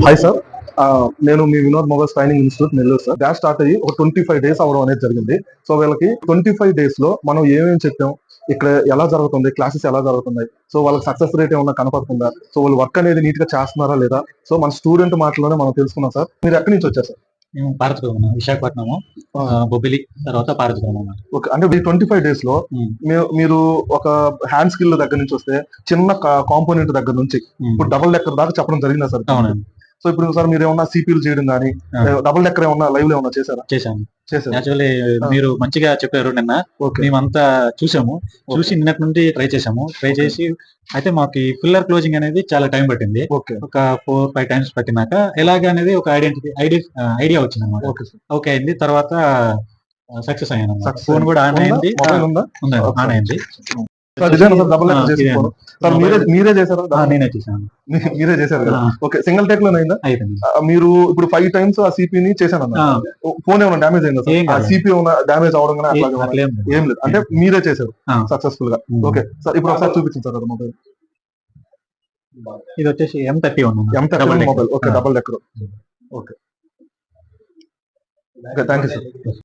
Hi sir. నేను మీ Vinod mobiles training institute Nellore sir. Batch start అయ్యి ఒక 25 డేస్ అవ్వడం అనేది జరిగింది. సో వీళ్ళకి 25 డేస్ లో మనం ఏమేమి చెప్పాం, ఇక్కడ ఎలా జరుగుతుంది, క్లాసెస్ ఎలా జరుగుతున్నాయి, సో వాళ్ళకి సక్సెస్ రేట్ ఏమన్నా కనపడుతుందా, సో వాళ్ళు వర్క్ అనేది నీట్ గా చేస్తున్నారా లేదా, సో మన స్టూడెంట్ మాటలోనే మనం తెలుసుకున్నాం సార్. మీరు ఎక్కడి నుంచి వచ్చారు సార్? మేము పార్వతీపురం విశాఖపట్నము, బొబ్బిలి, తర్వాత పార్వతీపురం అన్నమాట. ఓకే, అంటే ఈ 25 డేస్ లో మీరు ఒక హ్యాండ్ స్కిల్ దగ్గర నుంచి వస్తే చిన్న కాంపోనెంట్ దగ్గర నుంచి ఇప్పుడు డబుల్ డెక్కర్ దాకా చెప్పడం జరిగిందా సార్? అవునండి. సో ఇప్పుడు సార్ మీరు ఏమన్నా సిపిలు చేయడం కానీ డబుల్ డెక్కర్ ఏమన్నా లైవ్ లో ఏమన్నా చేశారా? చేశాను. చేశారు. యాక్చువల్లీ మీరు మంచిగా చెప్పారు నిన్న. మేమంతా చూసాము, చూసి నిన్నటి నుండి ట్రై చేసాము. ట్రై చేసి అయితే మాకు ఈ పిల్లర్ క్లోజింగ్ అనేది చాలా టైం పట్టింది. ఒక 4-5 టైమ్స్ పట్టినాక ఎలాగ అనేది ఒక ఐడియా వచ్చింది అనమాట. ఓకే అయింది. తర్వాత సక్సెస్ అయ్యాను. ఫోన్ కూడా ఆన్ అయింది. ఆన్ అయింది. మీరే చేశారా? నేనే చేశాను. మీరే చేశారు కదా? ఓకే, సింగిల్ టేక్ లోనే అయిందా? మీరు ఇప్పుడు 5 టైమ్స్ ఆ సిపిని చేశాను అన్నారు. ఫోన్ ఏమైనా డ్యామేజ్ అయిందా? సిపి ఏమైనా డ్యామేజ్ అవడం కానీ ఏం లేదు, అంటే మీరే చేశారు సక్సెస్ఫుల్ గా. ఓకే సార్, ఇప్పుడు ఒకసారి చూపించింది సార్ మొబైల్. ఇది వచ్చేసి M31 mobile. Okay, double decker. Okay, thank you sir.